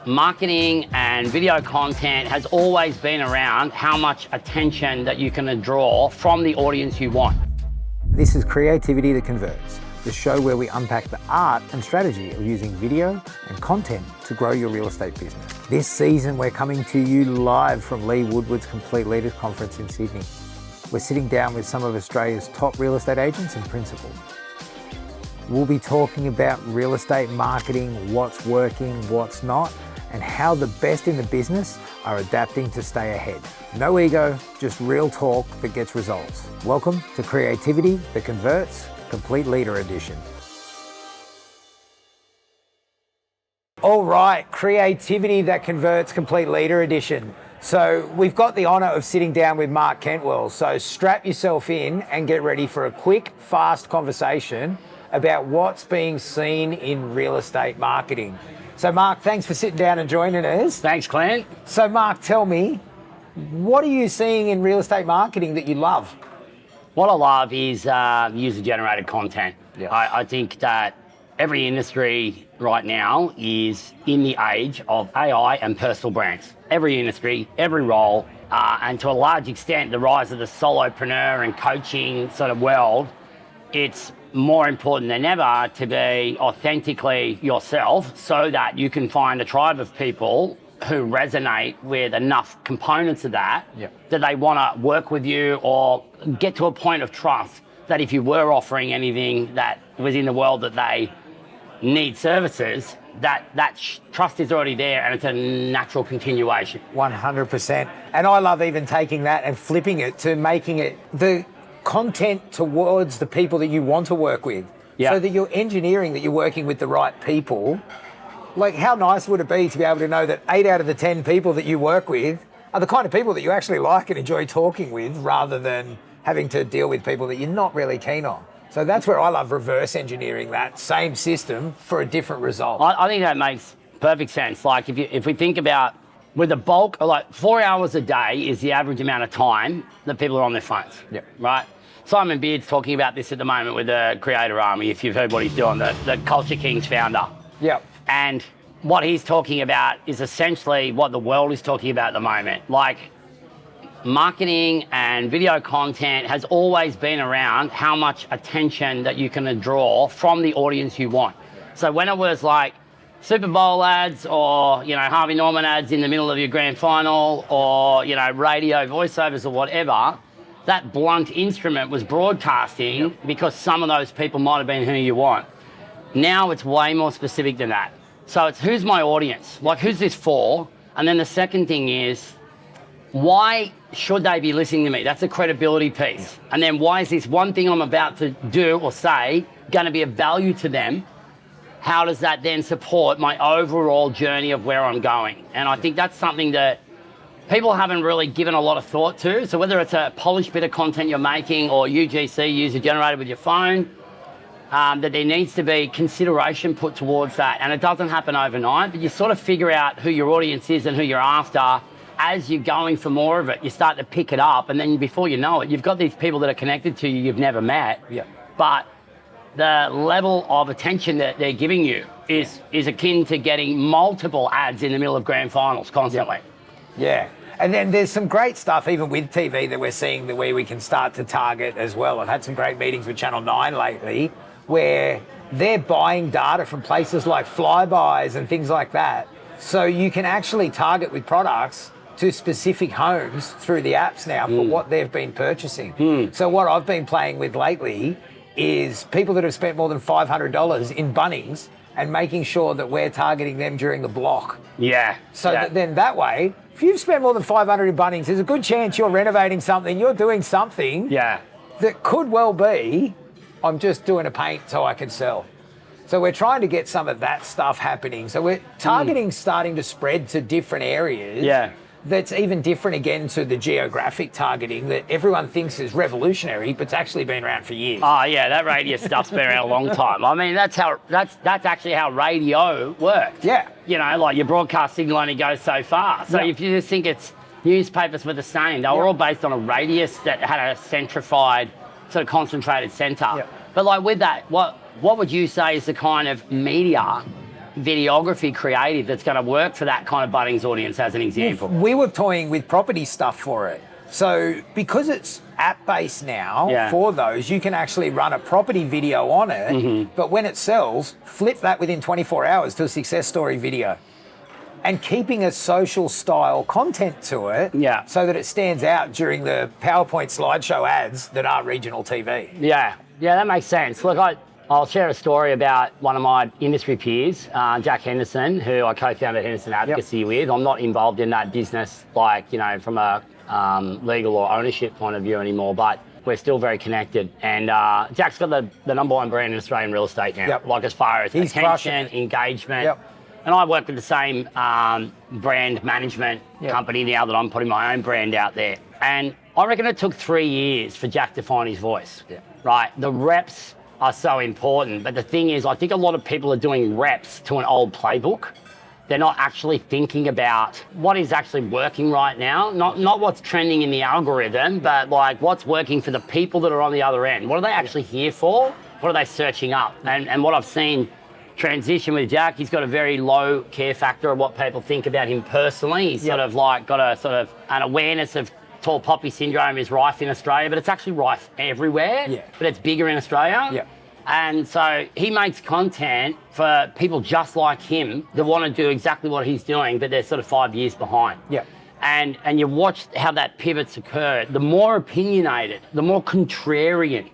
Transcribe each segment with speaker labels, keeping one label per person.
Speaker 1: marketing and video content has always been around how much attention that you can draw from the audience you want.
Speaker 2: This is Creativity That Converts, the show where we unpack the art and strategy of using video and content to grow your real estate business. This season, we're coming to you live from Lee Woodward's Complete Leaders Conference in Sydney. We're sitting down with some of Australia's top real estate agents and principals. We'll be talking about real estate marketing, what's working, what's not, and how the best in the business are adapting to stay ahead. No ego, just real talk that gets results. Welcome to Creativity That Converts, Complete Leader Edition. All right, Creativity That Converts, Complete Leader Edition. So we've got the honour of sitting down with Mark Kentwell. So strap yourself in and get ready for a quick, fast conversation about what's being seen in real estate marketing. So Mark, thanks for sitting down and joining us.
Speaker 1: Thanks, Clint.
Speaker 2: So Mark, tell me, what are you seeing in real estate marketing that you love?
Speaker 1: What I love is user-generated content.
Speaker 2: Yeah.
Speaker 1: I think that every industry right now is in the age of AI and personal brands. Every industry, every role, and to a large extent, the rise of the solopreneur and coaching sort of world, it's more important than ever to be authentically yourself so that you can find a tribe of people who resonate with enough components of that, that they want to work with you or get to a point of trust that if you were offering anything that was in the world that they need services, that trust is already there and it's a natural continuation.
Speaker 2: 100%. And I love even taking that and flipping it to making it the content towards the people that you want to work with.
Speaker 1: Yeah.
Speaker 2: So that you're engineering that you're working with the right people. Like, how nice would it be to be able to know that 8 out of the 10 people that you work with are the kind of people that you actually like and enjoy talking with, rather than having to deal with people that you're not really keen on. So that's where I love reverse engineering that same system for a different result.
Speaker 1: I think that makes perfect sense. Like if we think about with the bulk, like 4 hours a day is the average amount of time that people are on their phones, right? Simon Beard's talking about this at the moment with the Creator Army, if you've heard what he's doing, the Culture Kings founder.
Speaker 2: Yeah.
Speaker 1: And what he's talking about is essentially what the world is talking about at the moment. Like, marketing and video content has always been around how much attention that you can draw from the audience you want. So when it was like Super Bowl ads or, Harvey Norman ads in the middle of your grand final or, radio voiceovers or whatever, that blunt instrument was broadcasting because some of those people might have been who you want. Now it's way more specific than that. So it's who's my audience? Like, who's this for? And then the second thing is, why should they be listening to me? That's a credibility piece. And then why is this one thing I'm about to do or say going to be of value to them? How does that then support my overall journey of where I'm going? And I think that's something that people haven't really given a lot of thought to. So whether it's a polished bit of content you're making or UGC, user generated with your phone, that there needs to be consideration put towards that. And it doesn't happen overnight, but you sort of figure out who your audience is and who you're after. As you're going for more of it, you start to pick it up, and then before you know it, you've got these people that are connected to you you've never met.
Speaker 2: Yeah.
Speaker 1: But the level of attention that they're giving you is akin to getting multiple ads in the middle of grand finals constantly.
Speaker 2: Yeah. And then there's some great stuff, even with TV, that we're seeing where we can start to target as well. I've had some great meetings with Channel 9 lately where they're buying data from places like Flybys and things like that. So you can actually target with products to specific homes through the apps now for what they've been purchasing. So what I've been playing with lately is people that have spent more than $500 in Bunnings and making sure that we're targeting them during the block.
Speaker 1: Yeah.
Speaker 2: So that then that way, if you've spent more than $500 in Bunnings, there's a good chance you're renovating something, you're doing something that could well be, I'm just doing a paint so I can sell. So we're trying to get some of that stuff happening. So we're targeting starting to spread to different areas.
Speaker 1: Yeah.
Speaker 2: That's even different again to the geographic targeting that everyone thinks is revolutionary, but it's actually been around for years.
Speaker 1: Oh yeah, that radius stuff's been around a long time. I mean, that's actually how radio worked.
Speaker 2: Yeah.
Speaker 1: Like your broadcast signal only goes so far. So if you just think it's newspapers were the same, they were all based on a radius that had a centrified, sort of concentrated centre. But like with that, what would you say is the kind of media videography creative that's going to work for that kind of Bunnings audience, as an example.
Speaker 2: We were toying with property stuff for it. So because it's app-based now for those, you can actually run a property video on it, but when it sells, flip that within 24 hours to a success story video. And keeping a social style content to it so that it stands out during the PowerPoint slideshow ads that are regional TV.
Speaker 1: Yeah, that makes sense. Look, I'll share a story about one of my industry peers, Jack Henderson, who I co-founded Henderson Advocacy with. I'm not involved in that business, like, you know, from a legal or ownership point of view anymore, but we're still very connected. And Jack's got the #1 brand in Australian real estate now, like as far as attention, engagement. And I work with the same brand management company now that I'm putting my own brand out there. And I reckon it took 3 years for Jack to find his voice, right? The reps are so important. But the thing is, I think a lot of people are doing reps to an old playbook. They're not actually thinking about what is actually working right now, not what's trending in the algorithm, but like what's working for the people that are on the other end. What are they actually here for? What are they searching up? And what I've seen transition with Jack, he's got a very low care factor of what people think about him personally. He's sort of like got a sort of an awareness of tall poppy syndrome is rife in Australia, but it's actually rife everywhere, but it's bigger in Australia. And so he makes content for people just like him that want to do exactly what he's doing, but they're sort of 5 years behind. And you watch how that pivot's occurred. The more opinionated, the more contrarian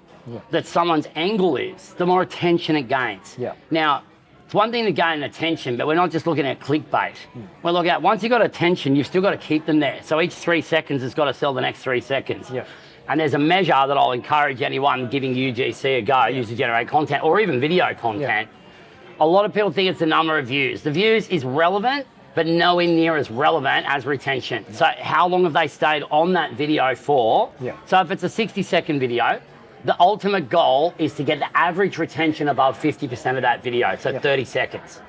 Speaker 1: that someone's angle is, the more attention it gains. Now, it's one thing to gain attention, but we're not just looking at clickbait. We're looking at, once you've got attention, you've still got to keep them there. So each 3 seconds has got to sell the next 3 seconds. And there's a measure that I'll encourage anyone giving UGC a go, user-generated content, or even video content. A lot of people think it's the number of views. The views is relevant, but nowhere near as relevant as retention. So how long have they stayed on that video for? So if it's a 60-second video, the ultimate goal is to get the average retention above 50% of that video, so 30 seconds.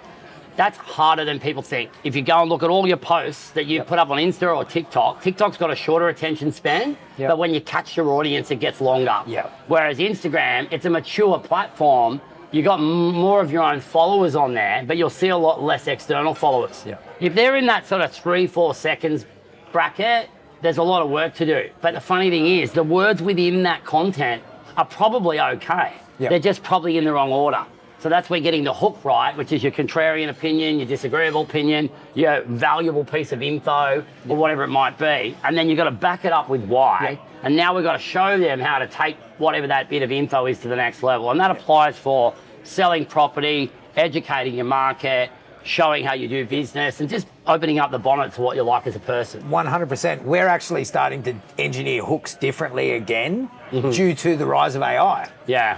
Speaker 1: That's harder than people think. If you go and look at all your posts that you put up on Insta or TikTok, TikTok's got a shorter attention span, but when you catch your audience, it gets longer. Whereas Instagram, it's a mature platform. You got more of your own followers on there, but you'll see a lot less external followers. If they're in that sort of 3-4 seconds bracket, there's a lot of work to do. But the funny thing is, the words within that content are probably okay. They're just probably in the wrong order. So that's where getting the hook right, which is your contrarian opinion, your disagreeable opinion, your valuable piece of info, or whatever it might be. And then you've got to back it up with why. And now we've got to show them how to take whatever that bit of info is to the next level. And that applies for selling property, educating your market, showing how you do business, and just opening up the bonnet to what you're like as a person.
Speaker 2: 100%. We're actually starting to engineer hooks differently again due to the rise of AI.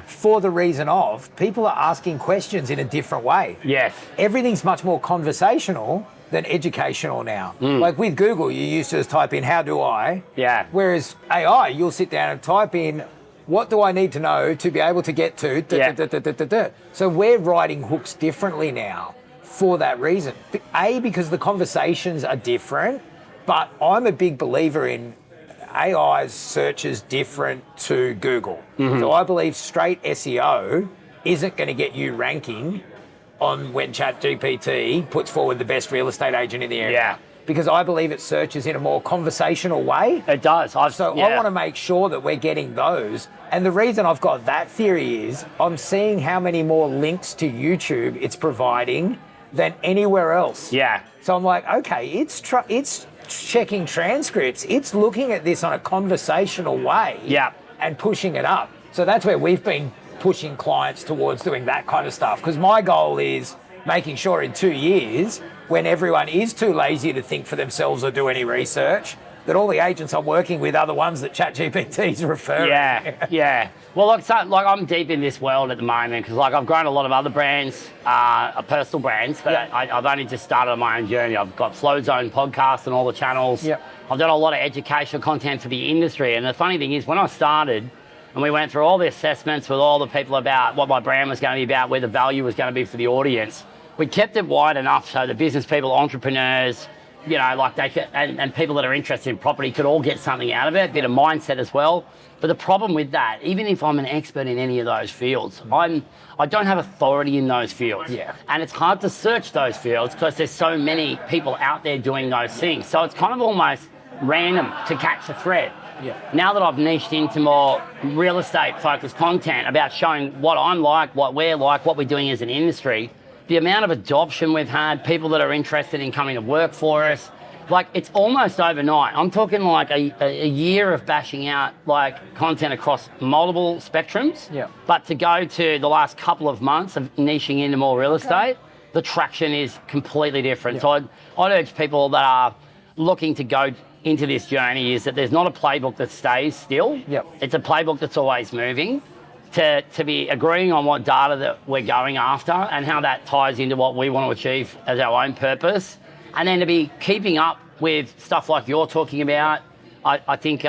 Speaker 2: For the reason of people are asking questions in a different way. Everything's much more conversational than educational now. Like with Google, you used to just type in, how do I? Whereas AI, you'll sit down and type in, what do I need to know to be able to get to? So we're writing hooks differently now for that reason. Because the conversations are different, but I'm a big believer in AI's search is different to Google. So I believe straight SEO isn't going to get you ranking on when ChatGPT puts forward the best real estate agent in the area. Because I believe it searches in a more conversational way.
Speaker 1: It does.
Speaker 2: I want to make sure that we're getting those. And the reason I've got that theory is I'm seeing how many more links to YouTube it's providing than anywhere else. So I'm like, okay, it's checking transcripts. It's looking at this on a conversational way and pushing it up. So that's where we've been pushing clients towards doing that kind of stuff. Because my goal is making sure in 2 years, when everyone is too lazy to think for themselves or do any research, that all the agents I'm working with are the ones that ChatGPT is referring.
Speaker 1: Well, look, I'm deep in this world at the moment because I've grown a lot of other brands, personal brands, but I've only just started on my own journey. I've got Flow Zone podcast and all the channels. I've done a lot of educational content for the industry. And the funny thing is, when I started and we went through all the assessments with all the people about what my brand was going to be about, where the value was going to be for the audience, we kept it wide enough so the business people, entrepreneurs, you know, like they could, and people that are interested in property could all get something out of it, a bit of mindset as well. But the problem with that, even if I'm an expert in any of those fields, I don't have authority in those fields.
Speaker 2: Yeah.
Speaker 1: And it's hard to search those fields because there's so many people out there doing those things. So it's kind of almost random to catch a thread.
Speaker 2: Yeah.
Speaker 1: Now that I've niched into more real estate focused content about showing what I'm like, what we're like, what we're doing as an industry, the amount of adoption we've had, people that are interested in coming to work for us, like it's almost overnight. I'm talking like a year of bashing out like content across multiple spectrums.
Speaker 2: Yeah.
Speaker 1: But to go to the last couple of months of niching into more real estate, the traction is completely different.
Speaker 2: Yeah.
Speaker 1: So I'd urge people that are looking to go into this journey is that there's not a playbook that stays still.
Speaker 2: Yep.
Speaker 1: It's a playbook that's always moving. To be agreeing on what data that we're going after and how that ties into what we want to achieve as our own purpose. And then to be keeping up with stuff like you're talking about. I think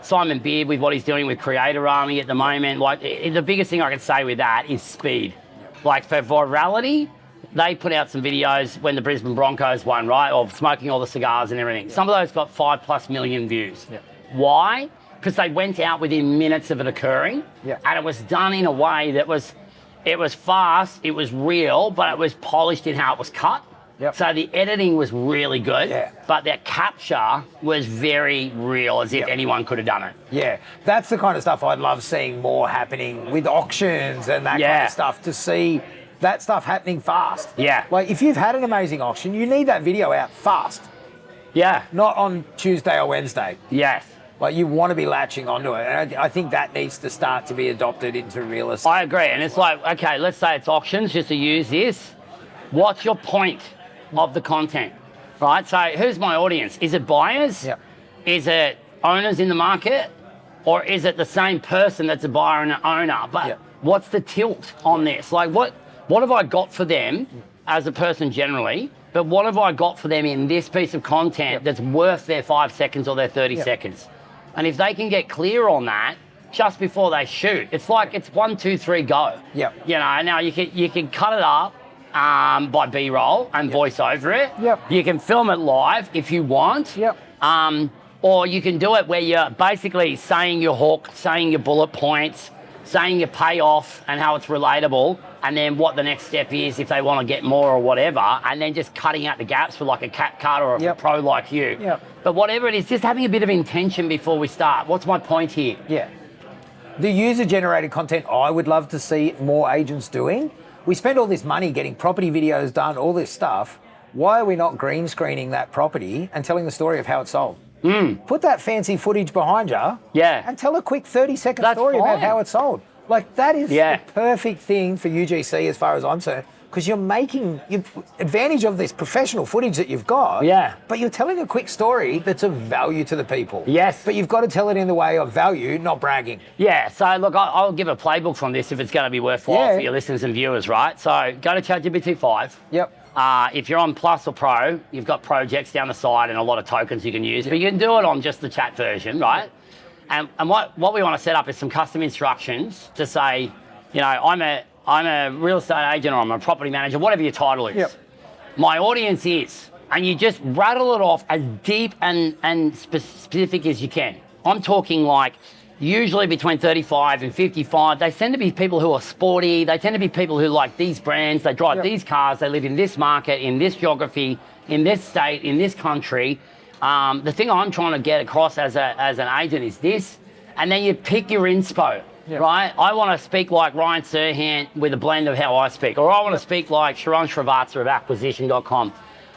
Speaker 1: Simon Beard with what he's doing with Creator Army at the moment, like the biggest thing I can say with that is speed. Like for virality, they put out some videos when the Brisbane Broncos won, right? Of smoking all the cigars and everything. Some of those got 5+ million views.
Speaker 2: Yeah.
Speaker 1: Why? Because they went out within minutes of it occurring, and it was done in a way that it was fast, it was real, but it was polished in how it was cut.
Speaker 2: Yep.
Speaker 1: So the editing was really good, but their capture was very real, as if anyone could have done it.
Speaker 2: Yeah, that's the kind of stuff I'd love seeing more happening with auctions and that kind of stuff, to see that stuff happening fast.
Speaker 1: Yeah.
Speaker 2: Like if you've had an amazing auction, you need that video out fast.
Speaker 1: Yeah.
Speaker 2: Not on Tuesday or Wednesday.
Speaker 1: Yes.
Speaker 2: Like you want to be latching onto it. And I think that needs to start to be adopted into real estate.
Speaker 1: I agree. And it's like, okay, let's say it's auctions, just to use this. What's your point of the content, right? So who's my audience? Is it buyers?
Speaker 2: Yep.
Speaker 1: Is it owners in the market? Or is it the same person that's a buyer and an owner? But what's the tilt on this? Like what have I got for them as a person generally? But what have I got for them in this piece of content that's worth their 5 seconds or their 30 seconds? And if they can get clear on that just before they shoot, it's like it's 1, 2, 3, go.
Speaker 2: Yep.
Speaker 1: You know, now you can cut it up by B-roll and voice over it.
Speaker 2: Yep.
Speaker 1: You can film it live if you want.
Speaker 2: Yep.
Speaker 1: Or you can do it where you're basically saying your hook, saying your bullet points, saying your payoff and how it's relatable, and then what the next step is if they want to get more or whatever, and then just cutting out the gaps for like a cat cut or a pro like you.
Speaker 2: Yep.
Speaker 1: But whatever it is, just having a bit of intention before we start. What's my point here?
Speaker 2: Yeah. The user-generated content I would love to see more agents doing. We spend all this money getting property videos done, all this stuff. Why are we not green screening that property and telling the story of how it's sold? Put that fancy footage behind you and tell a quick 30-second story about how it's sold. Like that is the perfect thing for UGC as far as I'm concerned, because you're making advantage of this professional footage that you've got, but you're telling a quick story that's of value to the people.
Speaker 1: Yes.
Speaker 2: But you've got to tell it in the way of value, not bragging.
Speaker 1: Yeah, so look, I'll give a playbook from this if it's going to be worthwhile for your listeners and viewers, right? So go to ChatGPT 5.
Speaker 2: Yep.
Speaker 1: If you're on Plus or Pro, you've got projects down the side and a lot of tokens you can use, but you can do it on just the chat version, right? And what we want to set up is some custom instructions to say, you know, I'm a real estate agent or I'm a property manager, whatever your title is.
Speaker 2: Yep.
Speaker 1: My audience is, and you just rattle it off as deep and specific as you can. I'm talking like usually between 35 and 55. They tend to be people who are sporty. They tend to be people who like these brands. They drive these cars. They live in this market, in this geography, in this state, in this country. The thing I'm trying to get across as an agent is this, and then you pick your inspo, right? I want to speak like Ryan Serhant with a blend of how I speak, or I want to speak like Sharon Srivatsa of acquisition.com.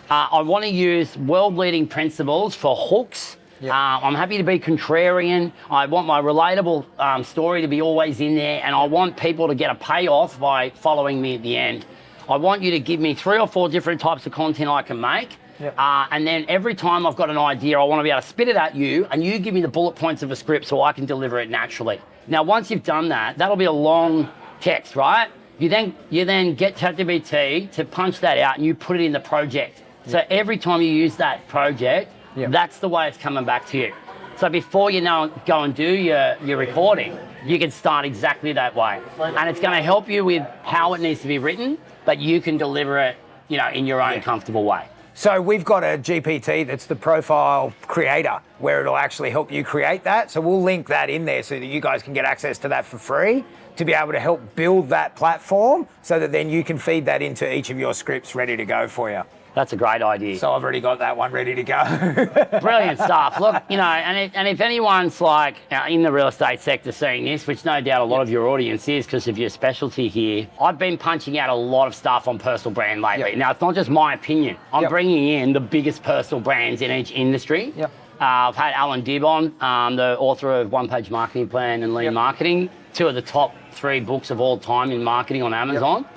Speaker 1: I want to use world-leading principles for hooks. I'm happy to be contrarian. I want my relatable story to be always in there, and I want people to get a payoff by following me at the end. I want you to give me 3 or 4 different types of content I can make. And then every time I've got an idea, I want to be able to spit it at you, and you give me the bullet points of a script so I can deliver it naturally. Now, once you've done that, that'll be a long text, right? You then get ChatGPT to punch that out, and you put it in the project. So every time you use that project, that's the way it's coming back to you. So before you go and do your recording, you can start exactly that way. And it's going to help you with how it needs to be written, but you can deliver it, you know, in your own comfortable way.
Speaker 2: So we've got a GPT that's the profile creator where it'll actually help you create that. So we'll link that in there so that you guys can get access to that for free to be able to help build that platform so that then you can feed that into each of your scripts ready to go for you.
Speaker 1: That's a great idea.
Speaker 2: So I've already got that one ready to go.
Speaker 1: Brilliant stuff. Look, you know, and if anyone's like in the real estate sector seeing this, which no doubt a lot of your audience is because of your specialty here, I've been punching out a lot of stuff on personal brand lately.
Speaker 2: Yep.
Speaker 1: Now, it's not just my opinion. I'm
Speaker 2: Yep.
Speaker 1: bringing in the biggest personal brands in each industry.
Speaker 2: Yep.
Speaker 1: I've had Alan Dibb on, the author of One Page Marketing Plan and Lean
Speaker 2: Yep.
Speaker 1: Marketing, 2 of the top 3 books of all time in marketing on Amazon.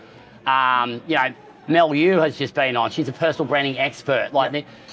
Speaker 2: Yep.
Speaker 1: You know, Mel Yu has just been on. She's a personal branding expert.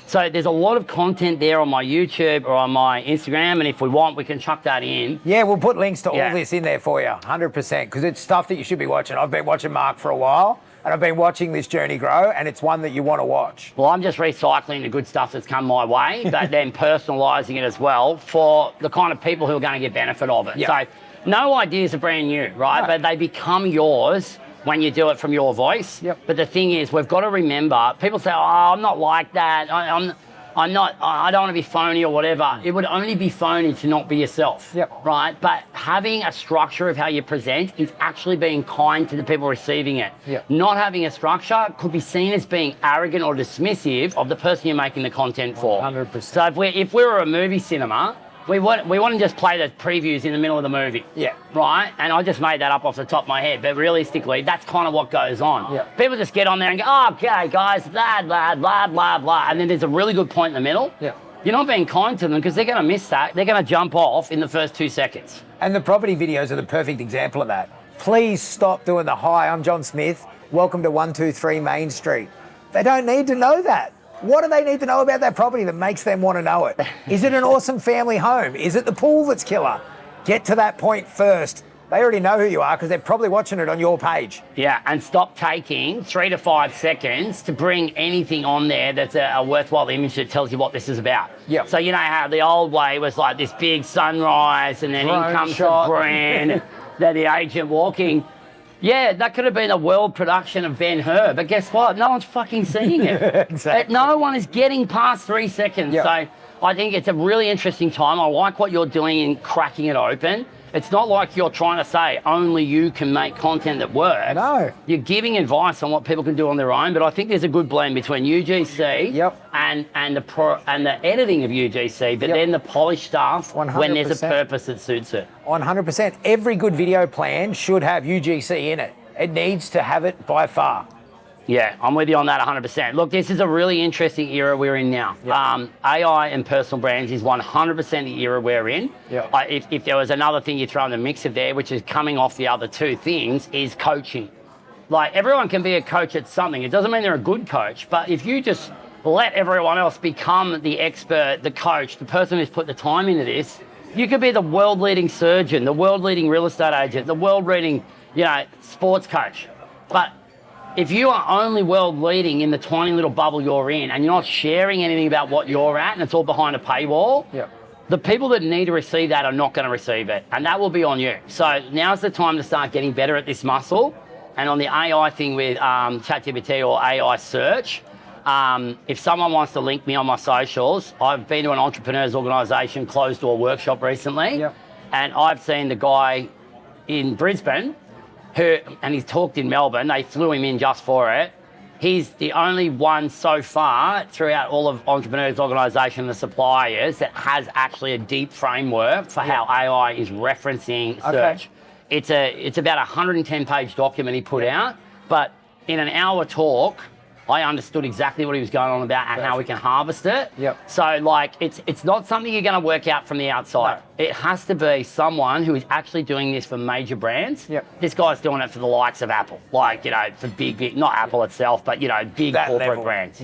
Speaker 1: So there's a lot of content there on my YouTube or on my Instagram, and if we want, we can chuck that in.
Speaker 2: Yeah, we'll put links to all this in there for you, 100%, because it's stuff that you should be watching. I've been watching Mark for a while, and I've been watching this journey grow, and it's one that you want to watch.
Speaker 1: Well, I'm just recycling the good stuff that's come my way, but then personalising it as well for the kind of people who are going to get benefit of it.
Speaker 2: Yep.
Speaker 1: So no ideas are brand new, right?
Speaker 2: No.
Speaker 1: But they become yours when you do it from your voice.
Speaker 2: Yep.
Speaker 1: But the thing is, we've got to remember, people say, oh, I'm not like that. I don't want to be phony or whatever. It would only be phony to not be yourself,
Speaker 2: Yep.
Speaker 1: right? But having a structure of how you present is actually being kind to the people receiving it.
Speaker 2: Yep.
Speaker 1: Not having a structure could be seen as being arrogant or dismissive of the person you're making the content for.
Speaker 2: 100%.
Speaker 1: So if we were a movie cinema, we wouldn't just play the previews in the middle of the movie.
Speaker 2: Yeah.
Speaker 1: Right? And I just made that up off the top of my head, but realistically, that's kind of what goes on.
Speaker 2: Yeah.
Speaker 1: People just get on there and go, oh, okay, guys, blah, blah, blah, blah, blah. And then there's a really good point in the middle.
Speaker 2: Yeah.
Speaker 1: You're not being kind to them because they're going to miss that. They're going to jump off in the first 2 seconds.
Speaker 2: And the property videos are the perfect example of that. Please stop doing the, hi, I'm John Smith, welcome to 123 Main Street. They don't need to know that. What do they need to know about that property that makes them want to know it? Is it an awesome family home? Is it the pool that's killer? Get to that point first. They already know who you are because they're probably watching it on your page.
Speaker 1: Yeah, and stop taking 3 to 5 seconds to bring anything on there that's a worthwhile image that tells you what this is about.
Speaker 2: Yeah.
Speaker 1: So you know how the old way was like this big sunrise and then
Speaker 2: Drone
Speaker 1: in comes
Speaker 2: shot.
Speaker 1: the brand, then the agent walking. Yeah, that could have been a world production of Ben-Hur, but guess what? No one's fucking seeing it.
Speaker 2: Exactly.
Speaker 1: No one is getting past 3 seconds.
Speaker 2: Yeah.
Speaker 1: So I think it's a really interesting time. I like what you're doing in cracking it open. It's not like you're trying to say only you can make content that works.
Speaker 2: No.
Speaker 1: You're giving advice on what people can do on their own, but I think there's a good blend between UGC and the editing of UGC, but then the polished stuff
Speaker 2: 100%.
Speaker 1: when there's a purpose that suits it.
Speaker 2: 100%. Every good video plan should have UGC in it. It needs to have it by far.
Speaker 1: Yeah, I'm with you on that 100%. Look, this is a really interesting era we're in now.
Speaker 2: Yep.
Speaker 1: AI and personal brands is 100% the era we're in.
Speaker 2: Yep.
Speaker 1: If there was another thing you throw in the mix of there, which is coming off the other 2 things, is coaching. Like, everyone can be a coach at something. It doesn't mean they're a good coach, but if you just let everyone else become the expert, the coach, the person who's put the time into this, you could be the world-leading surgeon, the world-leading real estate agent, the world-leading, sports coach. But if you are only world leading in the tiny little bubble you're in and you're not sharing anything about what you're at and it's all behind a paywall, the people that need to receive that are not going to receive it. And that will be on you. So now's the time to start getting better at this muscle. And on the AI thing with ChatGPT or AI search, if someone wants to link me on my socials, I've been to an entrepreneurs organisation closed door workshop recently. And I've seen the guy in Brisbane and he's talked in Melbourne. They flew him in just for it. He's the only one so far throughout all of Entrepreneurs Organisation, the suppliers, that has actually a deep framework for how AI is referencing search. It's about a 110-page document he put out, but in an hour talk, I understood exactly what he was going on about and how we can harvest it. So, it's not something you're going to work out from the outside. No. It has to be someone who is actually doing this for major brands. This guy's doing it for the likes of Apple, for big, not Apple itself, but, big that corporate level. Brands.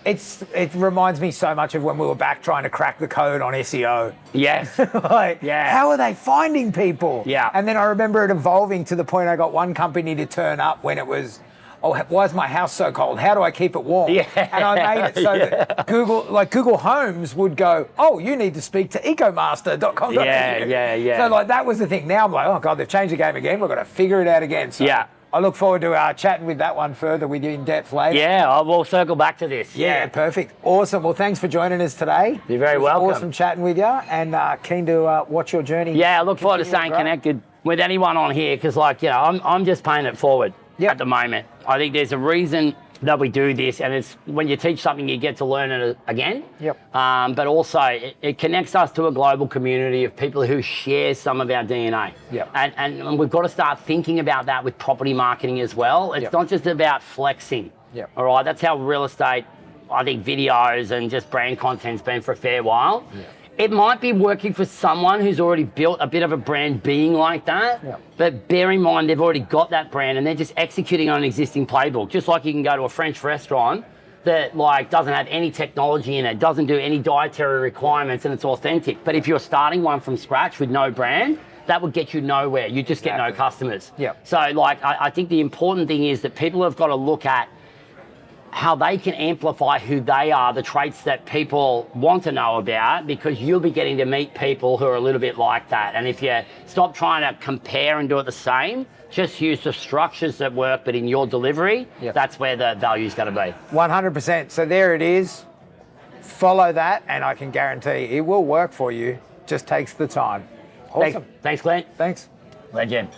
Speaker 2: It reminds me so much of when we were back trying to crack the code on SEO.
Speaker 1: Yes.
Speaker 2: How are they finding people? And then I remember it evolving to the point I got one company to turn up when it was, oh, why is my house so cold? How do I keep it warm? And I made it so that Google Homes would go, oh, you need to speak to ecomaster.com.
Speaker 1: So
Speaker 2: that was the thing. Now I'm like, oh God, they've changed the game again. We've got to figure it out again. So I look forward to chatting with that one further with you in depth later.
Speaker 1: Yeah, I will circle back to this.
Speaker 2: Yeah, perfect. Awesome. Well, thanks for joining us today.
Speaker 1: You're very welcome.
Speaker 2: Awesome chatting with you, and keen to watch your journey.
Speaker 1: Yeah, I look forward to staying connected with anyone on here because, like, you know, I'm just paying it forward at the moment. I think there's a reason that we do this, and it's when you teach something, you get to learn it again. But also, it connects us to a global community of people who share some of our DNA. And we've got to start thinking about that with property marketing as well. It's not just about flexing. All right, that's how real estate, I think, videos and just brand content's been for a fair while. It might be working for someone who's already built a bit of a brand being like that, but bear in mind they've already got that brand and they're just executing on an existing playbook. Just like you can go to a French restaurant that like doesn't have any technology in it, doesn't do any dietary requirements, and it's authentic. But if you're starting one from scratch with no brand, that would get you nowhere. You just get no customers. So like I think the important thing is that people have got to look at how they can amplify who they are, the traits that people want to know about, because you'll be getting to meet people who are a little bit like that. And if you stop trying to compare and do it the same, just use the structures that work, but in your delivery, that's where the value's going to be.
Speaker 2: 100%. So there it is. Follow that, and I can guarantee it will work for you. Just takes the time. Awesome.
Speaker 1: Thanks, Clint.
Speaker 2: Thanks.
Speaker 1: Legend.